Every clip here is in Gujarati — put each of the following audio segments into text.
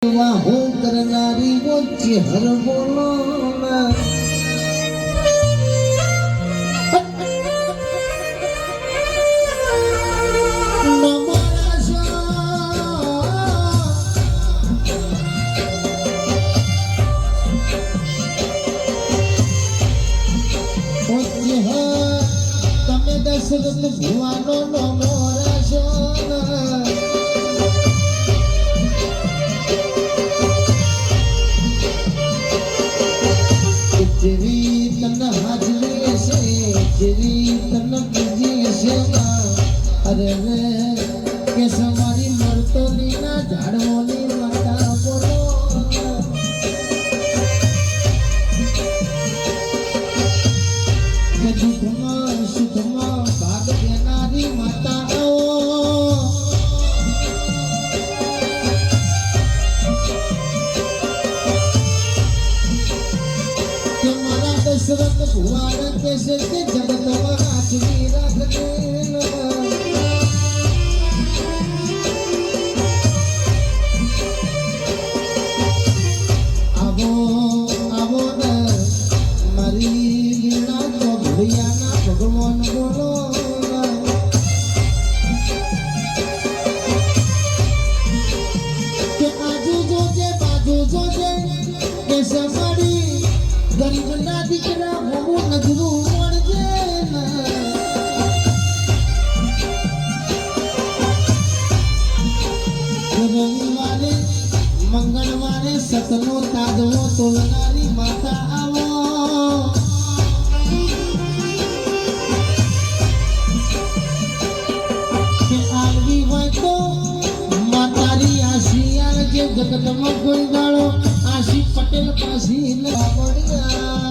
हो करनारी वो चेहर बोलो ना તમે દશરથ ભુવાનો નો મોરા છો જેવી તને હાજરી છે જેવી તને બીજી છે અરે રે કે સમારી મરતોલી ના ઝાડવોની માતા બોલો કે દુઃખમાં સુખમાં ભાગ દેનારી માતા दशरथ भुवन कैसे के जगत आचरी रखने आवो आवो न मारी लीला तो भैया ना भगवान बोलो के आजू जोजे बाजू जोजे कैसे मारी गरीब ना दिखना वो नजरू मर जेना रविवारे मंगलवारे सतनो ताजवो तोलनारी माता आवो के आलवी હોય તો માતારી આશી આવે જે જગતમાં કોઈ ગાળો આશી પટેલ પાસી લાવણિયા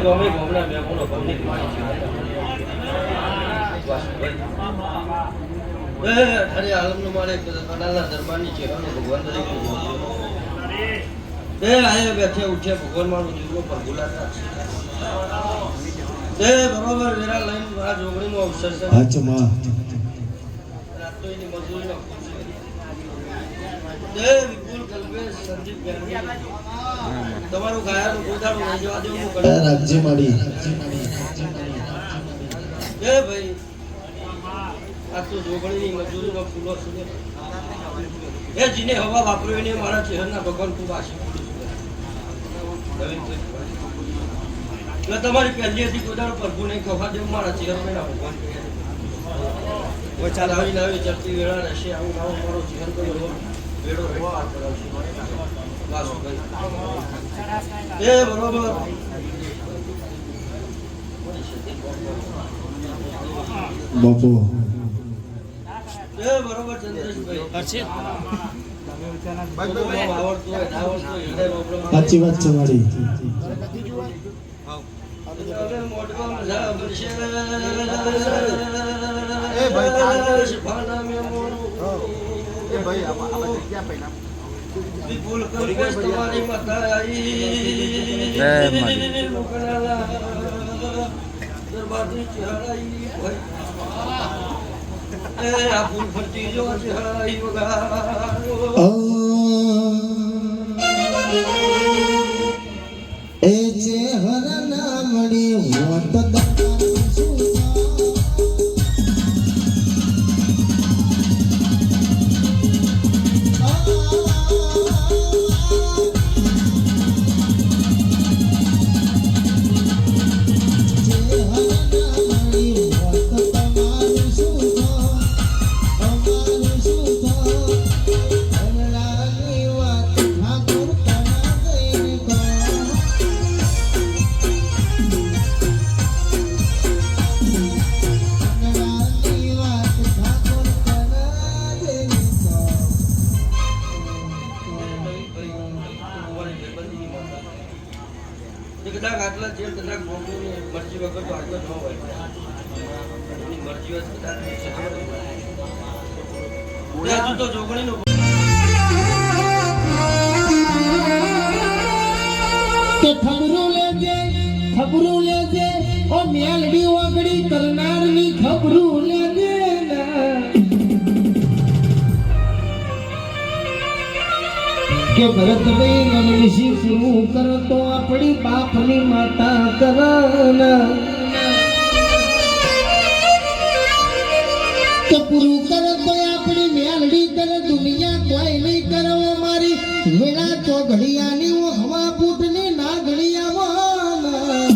ગમે ગમના મેમોનો પબ્લિક મારી છે અરે આલમનો મારે કનાલના દરબારની છે ભગવાન તરીકે આયા બેઠે ઉઠે ભગવાન મારું જીવનો પર બોલાતા બરોબર વેરા લઈને આ જોગણીનો અવસર છે અચ્છા રાતો એની મજૂરીનો વિપુલ કલ્પેશ સંદીપ તમારું ગાયાનું ગોદાડું નહીં જવા દેવું રાખજે માડી ભાઈ આ તો જોગણીની મજૂરીનો ફૂલો સુને એ જીને હવા વાપર્યો એને મારા ચહેરના ભગવાન ખૂબ આશીર્વાદ એટલે તમારી પહેલીથી ગોદાડું પ્રભુ નહીં ખવા દેવું મારા ચહેરના ભગવાન ચાલ આવી આવી ચડતી વેળા રહેશે આવું આવું મારો ચહેર કર્યો વેળો રહેવા કરાવશે એ બરોબર બાપુ એ બરોબર ચંદ્રેશભાઈ હર્ષિત સાચી વાત છે મારી વિપુલ કલ્પેશ તમારી માતા આવી દરબારની ચહેરાઈ ભાઈ આ ફૂલ ફરતી જો ચહેરાઈ વગાડો એ ચેહરા ના મળી હું તો દિવસ કદાચ હજુ તો જોગણીનું કે ખબરું લેજે ઓ મેલડી ઓગળી કરનારની ખબરું લેજે ના. કે ભરતભાઈ મનવિષી પૂરું કરો તો આપણી બાપની માતા કરના. કે પૂરું કરો તો આપણી મેલડી કરે દુનિયા કોઈ નહીં કરો મારી વેળા તો ઘડિયાની ઓ હવા બૂટની ના ઘડિયામાં.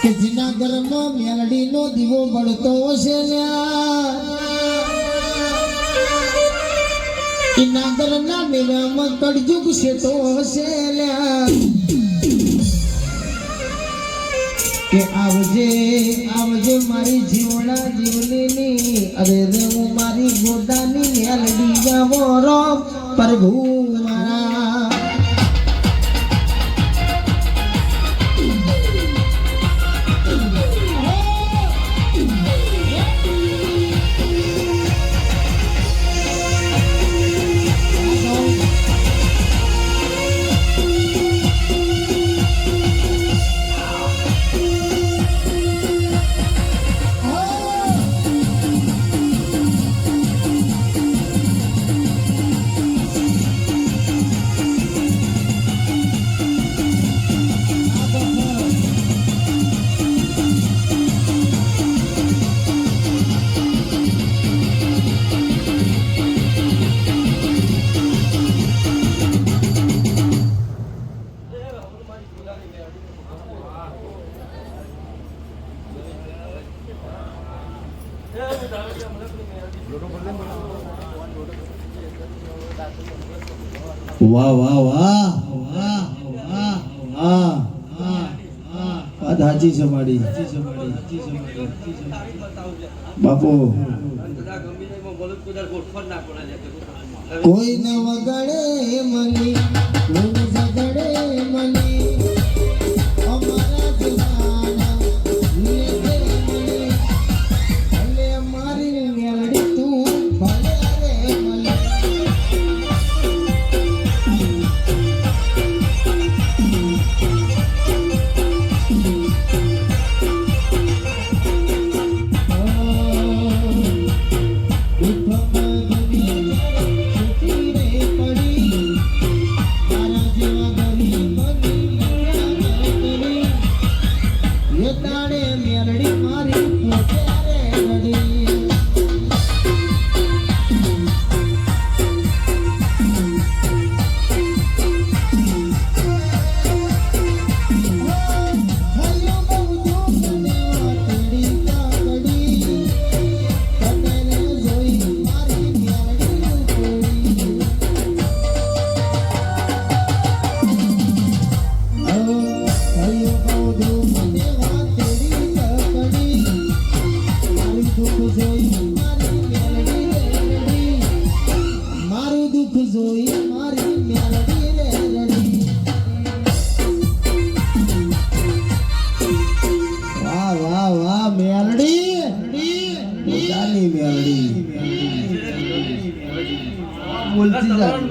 કે જીના ઘરમાં મેલડીનો દીવો બળતો હશે એના ઘરના મેળામાં કળજુગ છે તો હશે કે આવજે મારી જીવણા જીવનીની અરે રે હું મારી ગોદાની મેલડી જાવો રો પ્રભુ મારા. વાહ વાહ વાહ વાહ વાહ વાહ વાત સાચી છે મારી બાપુ. કોઈ ન વગડે મની કોઈ ઝગડે મની અમારા જવાના લેજે મની ભલે મારી મેલડી તું ભલે રે મની.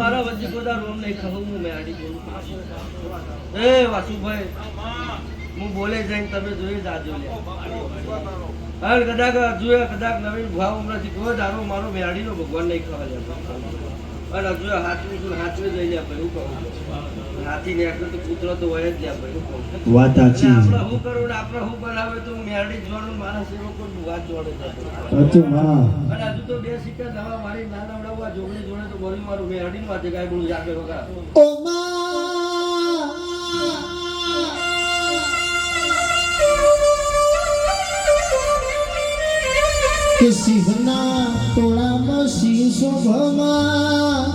મારા વચ્ચે બધા રોમ નહીં ખબર હું મેરડી બોલું. એ વાસુભાઈ હું બોલે જઈને તમે જોઈ જાજો લે. હાલ કદાચ નવીન ભાવ હમણાંથી કોઈ દારો મારો મેરડીનો ભગવાન નહીં ખબર અને હજુ હાથવી જઈ લે ભાઈ હું કહું હાથી ને તો પુત્ર તો હોય જ લે ભાઈ હું કહું વાત સાચી. આપણે શું કરું ને આપણે શું બનાવે તો મેરડી જોડું મારા સેવકો વાત જોડે સાચું હા. અને હજુ તો બે સિક્કા દવા મારી ના નવડાવવા જોગણી જોડે તો બોલી મારું મેરડી માં ગાય બોલું જાગે વગા ઓ માં કે સિંહના ટોળામાં સિંહ શોભમાં